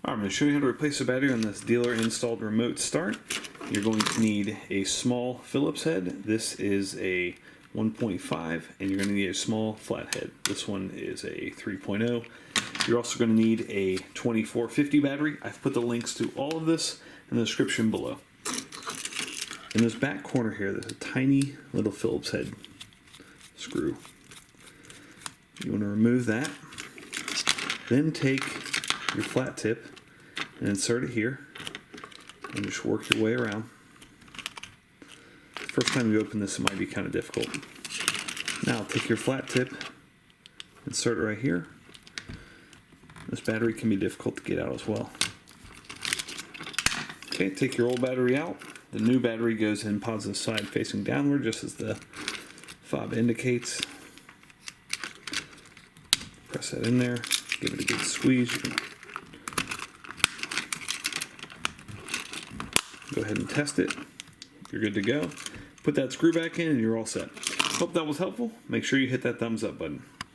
I'm going to show you how to replace the battery on this dealer installed remote start. You're going to need a small Phillips head. This is a 1.5, and you're going to need a small flathead. This one is a 3.0. You're also going to need a 2450 battery. I've put the links to all of this in the description below. In this back corner here, there's a tiny little Phillips head screw. You want to remove that. Then take your flat tip and insert it here and just work your way around. First time you open this, it might be kind of difficult. Now take your flat tip, insert it right here. This battery can be difficult to get out as well. Okay, take your old battery out. The new battery goes in positive side facing downward, just as the fob indicates. Press that in there, give it a good squeeze. You can go ahead and test it. You're good to go. Put that screw back in and you're all set. Hope that was helpful. Make sure you hit that thumbs up button.